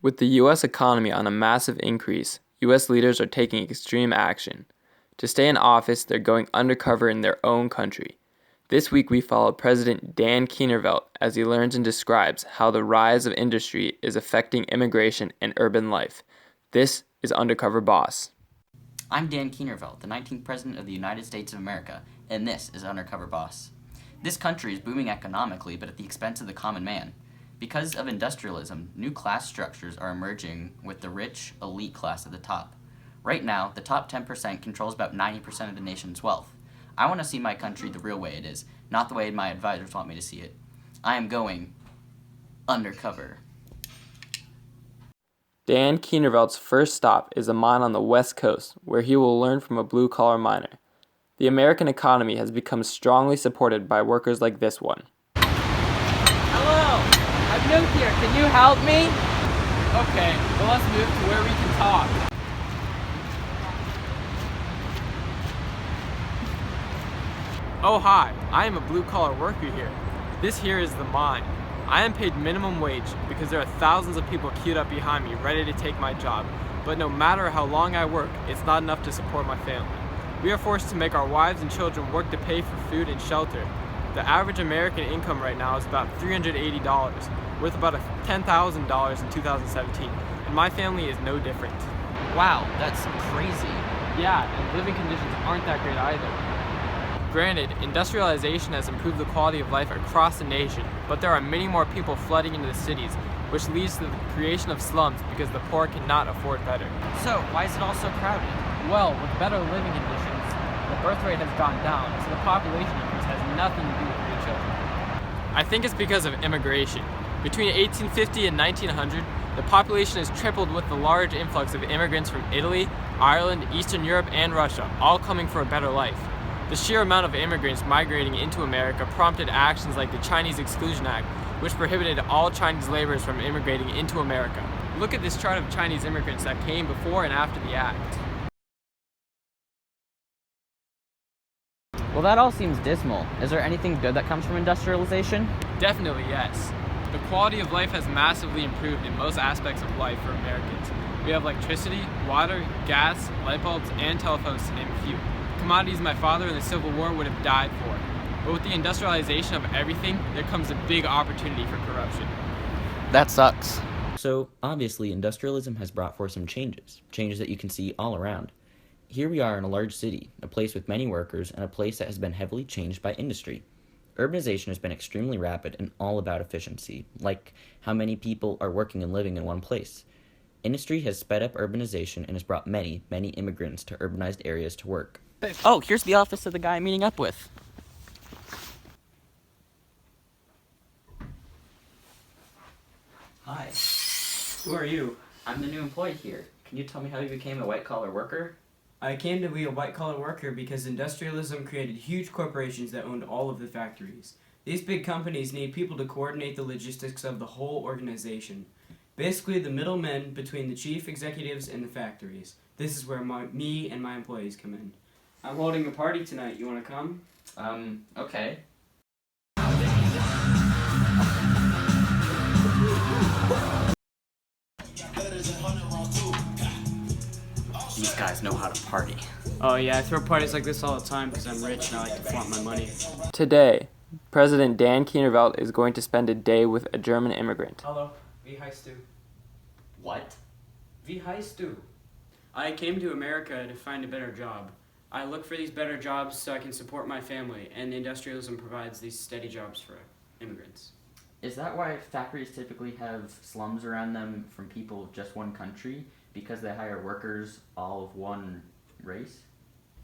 With the U.S. economy on a massive increase, U.S. leaders are taking extreme action. To stay in office, they're going undercover in their own country. This week we follow President Dan Kienervelt as he learns and describes how the rise of industry is affecting immigration and urban life. This is Undercover Boss. I'm Dan Kienervelt, the 19th President of the United States of America, and this is Undercover Boss. This country is booming economically, but at the expense of the common man. Because of industrialism, new class structures are emerging with the rich, elite class at the top. Right now, the top 10% controls about 90% of the nation's wealth. I want to see my country the real way it is, not the way my advisors want me to see it. I am going undercover. Dan Kienervelt's first stop is a mine on the West Coast, where he will learn from a blue-collar miner. The American economy has become strongly supported by workers like this one. Hello, I'm new here. Can you help me? Okay, well let's move to where we can talk. Oh hi, I am a blue-collar worker here. This here is the mine. I am paid minimum wage because there are thousands of people queued up behind me ready to take my job, but no matter how long I work, it's not enough to support my family. We are forced to make our wives and children work to pay for food and shelter. The average American income right now is about $380, worth about $10,000 in 2017, and my family is no different. Wow, that's crazy. Yeah, and living conditions aren't that great either. Granted, industrialization has improved the quality of life across the nation, but there are many more people flooding into the cities, which leads to the creation of slums because the poor cannot afford better. So, why is it all so crowded? Well, with better living conditions, the birth rate has gone down, so the population increase has nothing to do with new children. I think it's because of immigration. Between 1850 and 1900, the population has tripled with the large influx of immigrants from Italy, Ireland, Eastern Europe, and Russia, all coming for a better life. The sheer amount of immigrants migrating into America prompted actions like the Chinese Exclusion Act, which prohibited all Chinese laborers from immigrating into America. Look at this chart of Chinese immigrants that came before and after the act. Well, that all seems dismal. Is there anything good that comes from industrialization? Definitely yes. The quality of life has massively improved in most aspects of life for Americans. We have electricity, water, gas, light bulbs, and telephones to name a few. Commodities my father in the Civil War would have died for. But with the industrialization of everything, there comes a big opportunity for corruption. That sucks. So, obviously, industrialism has brought forth some changes that you can see all around. Here we are in a large city, a place with many workers, and a place that has been heavily changed by industry. Urbanization has been extremely rapid and all about efficiency, like how many people are working and living in one place. Industry has sped up urbanization and has brought many, many immigrants to urbanized areas to work. Oh, here's the office of the guy I'm meeting up with. Hi. Who are you? I'm the new employee here. Can you tell me how you became a white-collar worker? I came to be a white-collar worker because industrialism created huge corporations that owned all of the factories. These big companies need people to coordinate the logistics of the whole organization. Basically, the middlemen between the chief executives and the factories. This is where me and my employees come in. I'm holding a party tonight. You want to come? Okay. These guys know how to party. Oh yeah, I throw parties like this all the time because I'm rich and I like to flaunt my money. Today, President Dan Kienervelt is going to spend a day with a German immigrant. Hello, wie heißt du? What? Wie heißt du? I came to America to find a better job. I look for these better jobs so I can support my family, and industrialism provides these steady jobs for immigrants. Is that why factories typically have slums around them from people of just one country? Because they hire workers all of one race?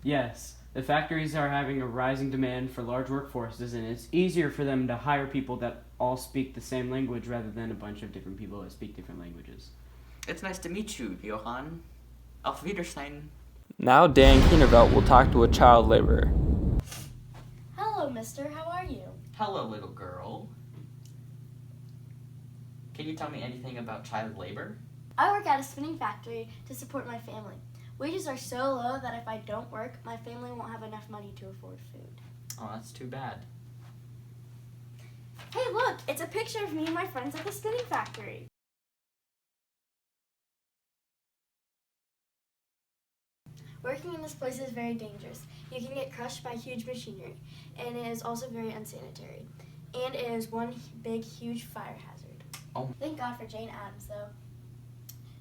Yes, the factories are having a rising demand for large workforces, and it's easier for them to hire people that all speak the same language rather than a bunch of different people that speak different languages. It's nice to meet you, Johann. Auf Wiedersehen. Now Dan Kienervelt will talk to a child laborer. Hello, mister. How are you? Hello, little girl. Can you tell me anything about child labor? I work at a spinning factory to support my family. Wages are so low that if I don't work, my family won't have enough money to afford food. Oh, that's too bad. Hey, look! It's a picture of me and my friends at the spinning factory. Working in this place is very dangerous. You can get crushed by huge machinery, and it is also very unsanitary. And it is one big, huge fire hazard. Oh. Thank God for Jane Addams, though.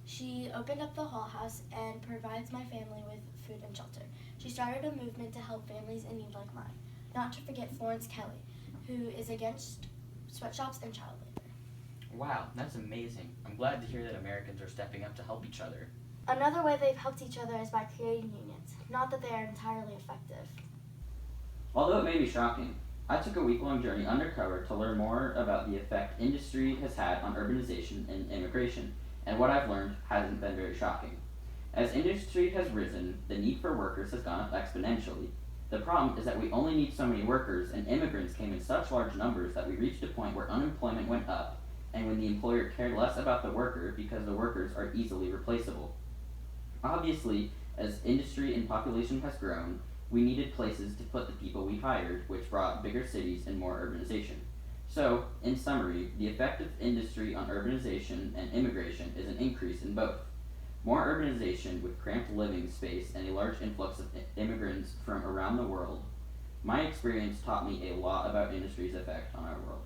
She opened up the Hull House and provides my family with food and shelter. She started a movement to help families in need like mine. Not to forget Florence Kelly, who is against sweatshops and child labor. Wow, that's amazing. I'm glad to hear that Americans are stepping up to help each other. Another way they've helped each other is by creating unions. Not that they are entirely effective. Although it may be shocking, I took a week-long journey undercover to learn more about the effect industry has had on urbanization and immigration, and what I've learned hasn't been very shocking. As industry has risen, the need for workers has gone up exponentially. The problem is that we only need so many workers, and immigrants came in such large numbers that we reached a point where unemployment went up, and when the employer cared less about the worker because the workers are easily replaceable. Obviously, as industry and population has grown, we needed places to put the people we hired, which brought bigger cities and more urbanization. So, in summary, the effect of industry on urbanization and immigration is an increase in both. More urbanization with cramped living space and a large influx of immigrants from around the world. My experience taught me a lot about industry's effect on our world.